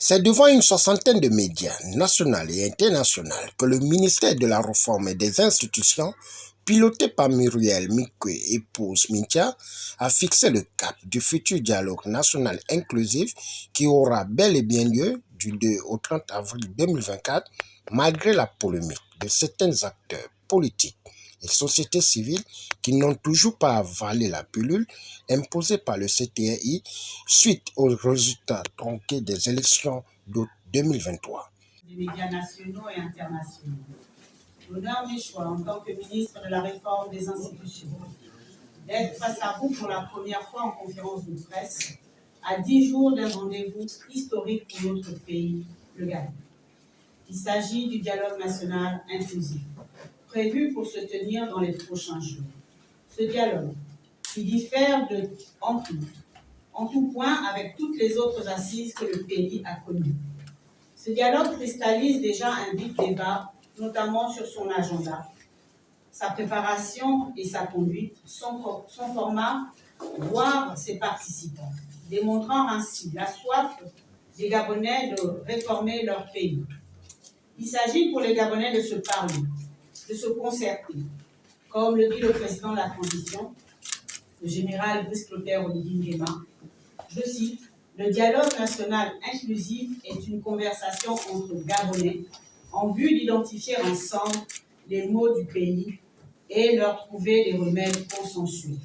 C'est devant une soixantaine de médias nationaux et internationaux que le ministère de la Réforme et des Institutions, piloté par Muriel Mikwe et Pose Mintia, a fixé le cap du futur dialogue national inclusif qui aura bel et bien lieu du 2 au 30 avril 2024, malgré la polémique de certains acteurs politiques et sociétés civiles qui n'ont toujours pas avalé la pilule imposée par le CTI suite aux résultats tronqués des élections d'août 2023. Des médias nationaux et internationaux. L'honneur m'est choix en tant que ministre de la Réforme des institutions d'être face à vous pour la première fois en conférence de presse à 10 jours d'un rendez-vous historique pour notre pays, le Ghana. Il s'agit du dialogue national inclusif, prévu pour se tenir dans les prochains jours. Ce dialogue, qui diffère en tout point avec toutes les autres assises que le pays a connues. Ce dialogue cristallise déjà un vif débat, notamment sur son agenda, sa préparation et sa conduite, son format, voire ses participants, démontrant ainsi la soif des Gabonais de réformer leur pays. Il s'agit pour les Gabonais de se parler, de se concerter. Comme le dit le président de la transition, le général Brice Clotaire Oligui Nguema, je cite, « Le dialogue national inclusif est une conversation entre Gabonais en vue d'identifier ensemble les maux du pays et leur trouver des remèdes consensuels. »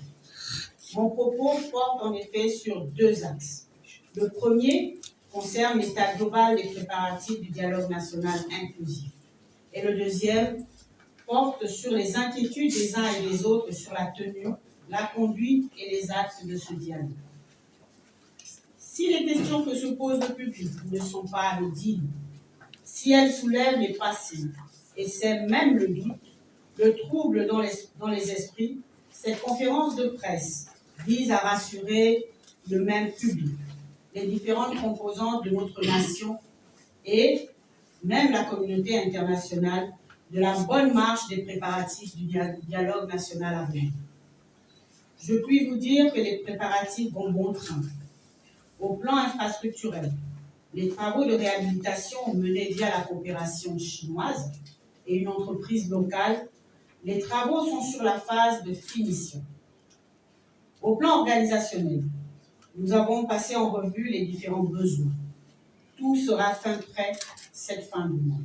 Mon propos porte en effet sur deux axes. Le premier concerne l'état global des préparatifs du dialogue national inclusif. Et le deuxième porte sur les inquiétudes des uns et des autres sur la tenue, la conduite et les actes de ce dialogue. Si les questions que se pose le public ne sont pas anodines, si elles soulèvent les passifs et sèment même le doute, le trouble dans les esprits, cette conférence de presse vise à rassurer le même public, les différentes composantes de notre nation et même la communauté internationale de la bonne marche des préparatifs du dialogue national à venir. Je puis vous dire que les préparatifs vont bon train. Au plan infrastructurel, les travaux de réhabilitation menés via la coopération chinoise et une entreprise locale, les travaux sont sur la phase de finition. Au plan organisationnel, nous avons passé en revue les différents besoins. Tout sera prêt cette fin de mois.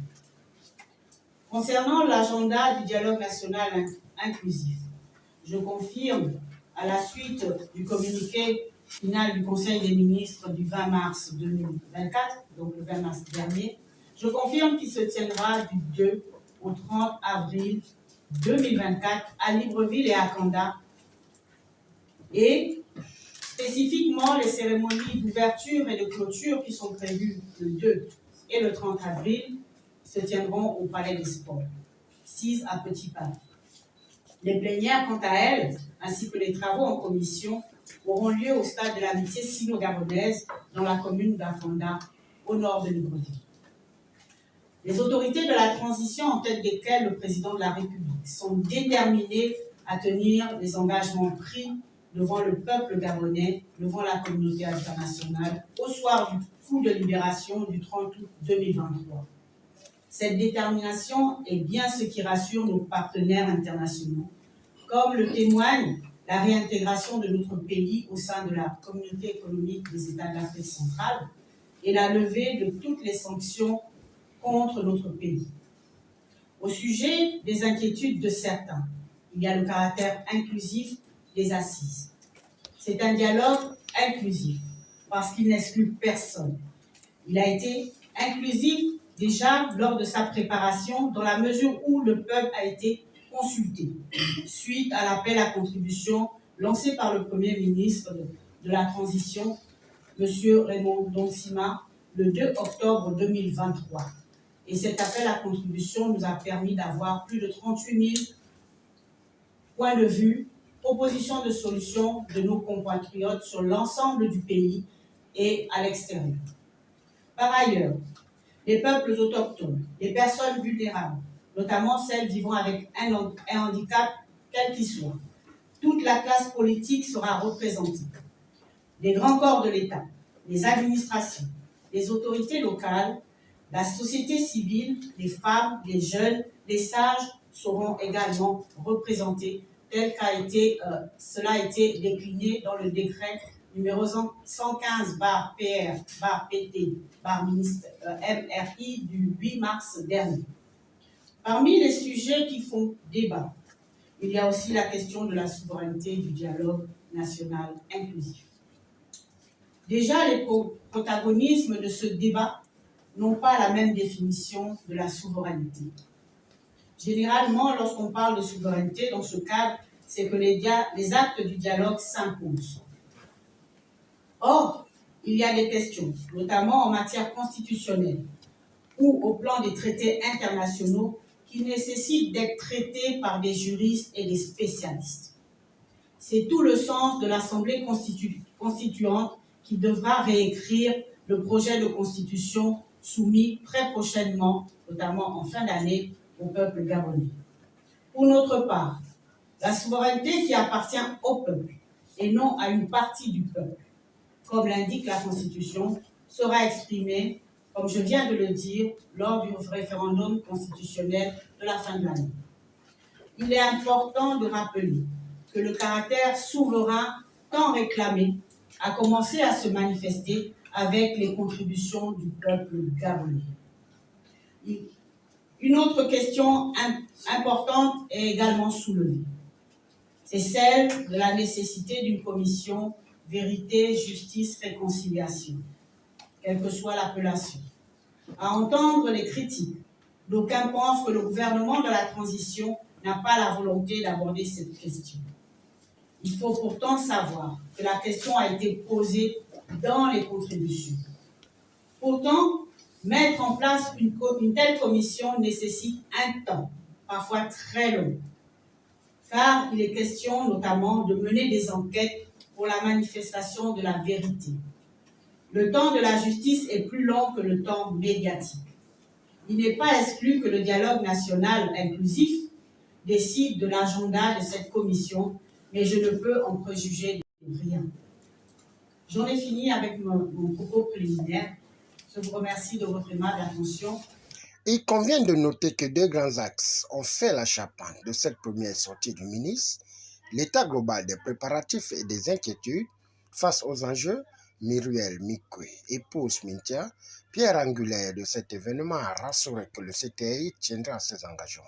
Concernant l'agenda du dialogue national inclusif, je confirme, à la suite du communiqué final du Conseil des ministres du 20 mars 2024, donc le 20 mars dernier, je confirme qu'il se tiendra du 2 au 30 avril 2024 à Libreville et à Kanda. Et spécifiquement, les cérémonies d'ouverture et de clôture qui sont prévues le 2 et le 30 avril se tiendront au Palais des Sports, 6 à Petit Paris. Les plénières, quant à elles, ainsi que les travaux en commission, auront lieu au stade de l'amitié sino-gabonaise dans la commune d'Afanda, au nord de Libreville. Les autorités de la transition, en tête desquelles le président de la République, sont déterminées à tenir les engagements pris devant le peuple gabonais, devant la communauté internationale, au soir du coup de libération du 30 août 2023. Cette détermination est bien ce qui rassure nos partenaires internationaux, comme le témoigne la réintégration de notre pays au sein de la communauté économique des États de l'Afrique centrale et la levée de toutes les sanctions contre notre pays. Au sujet des inquiétudes de certains, il y a le caractère inclusif des assises. C'est un dialogue inclusif parce qu'il n'exclut personne. Il a été inclusif déjà lors de sa préparation dans la mesure où le peuple a été consulté suite à l'appel à contribution lancé par le Premier ministre de la Transition, M. Raymond Donsima, le 2 octobre 2023. Et cet appel à contribution nous a permis d'avoir plus de 38 000 points de vue, propositions de solutions de nos compatriotes sur l'ensemble du pays et à l'extérieur. Par ailleurs, les peuples autochtones, les personnes vulnérables, notamment celles vivant avec un handicap quel qu'il soit, toute la classe politique sera représentée. Les grands corps de l'État, les administrations, les autorités locales, la société civile, les femmes, les jeunes, les sages seront également représentés tel cela a été décliné dans le décret numéro 115/PR/PT/MRI du 8 mars dernier. Parmi les sujets qui font débat, il y a aussi la question de la souveraineté du dialogue national inclusif. Déjà, les protagonismes de ce débat n'ont pas la même définition de la souveraineté. Généralement, lorsqu'on parle de souveraineté dans ce cadre, c'est que les actes du dialogue s'imposent. Or, il y a des questions, notamment en matière constitutionnelle ou au plan des traités internationaux, qui nécessitent d'être traités par des juristes et des spécialistes. C'est tout le sens de l'Assemblée constituante qui devra réécrire le projet de constitution soumis très prochainement, notamment en fin d'année, au peuple gabonais. Pour notre part, la souveraineté qui appartient au peuple et non à une partie du peuple, comme l'indique la Constitution, sera exprimée, comme je viens de le dire, lors du référendum constitutionnel de la fin de l'année. Il est important de rappeler que le caractère souverain tant réclamé a commencé à se manifester avec les contributions du peuple gabonais. Une autre question importante est également soulevée. C'est celle de la nécessité d'une commission vérité, justice, réconciliation, quelle que soit l'appellation. À entendre les critiques, d'aucuns pensent que le gouvernement de la transition n'a pas la volonté d'aborder cette question. Il faut pourtant savoir que la question a été posée dans les contributions. Pourtant, mettre en place une telle commission nécessite un temps, parfois très long, car il est question notamment de mener des enquêtes pour la manifestation de la vérité. Le temps de la justice est plus long que le temps médiatique. Il n'est pas exclu que le dialogue national inclusif décide de l'agenda de cette commission, mais je ne peux en préjuger rien. J'en ai fini avec mon propos préliminaire. Je vous remercie de votre aimable attention. Il convient de noter que deux grands axes ont fait la charpente de cette première sortie du ministre: l'état global des préparatifs et des inquiétudes face aux enjeux. Myriel Mikwe, épouse Mintia, pierre angulaire de cet événement, a rassuré que le CTI tiendra ses engagements.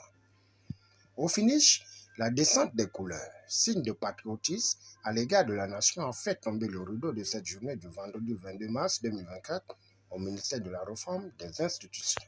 Au finish, la descente des couleurs, signe de patriotisme à l'égard de la nation, a fait tomber le rideau de cette journée du vendredi 22 mars 2024 au ministère de la Réforme des institutions.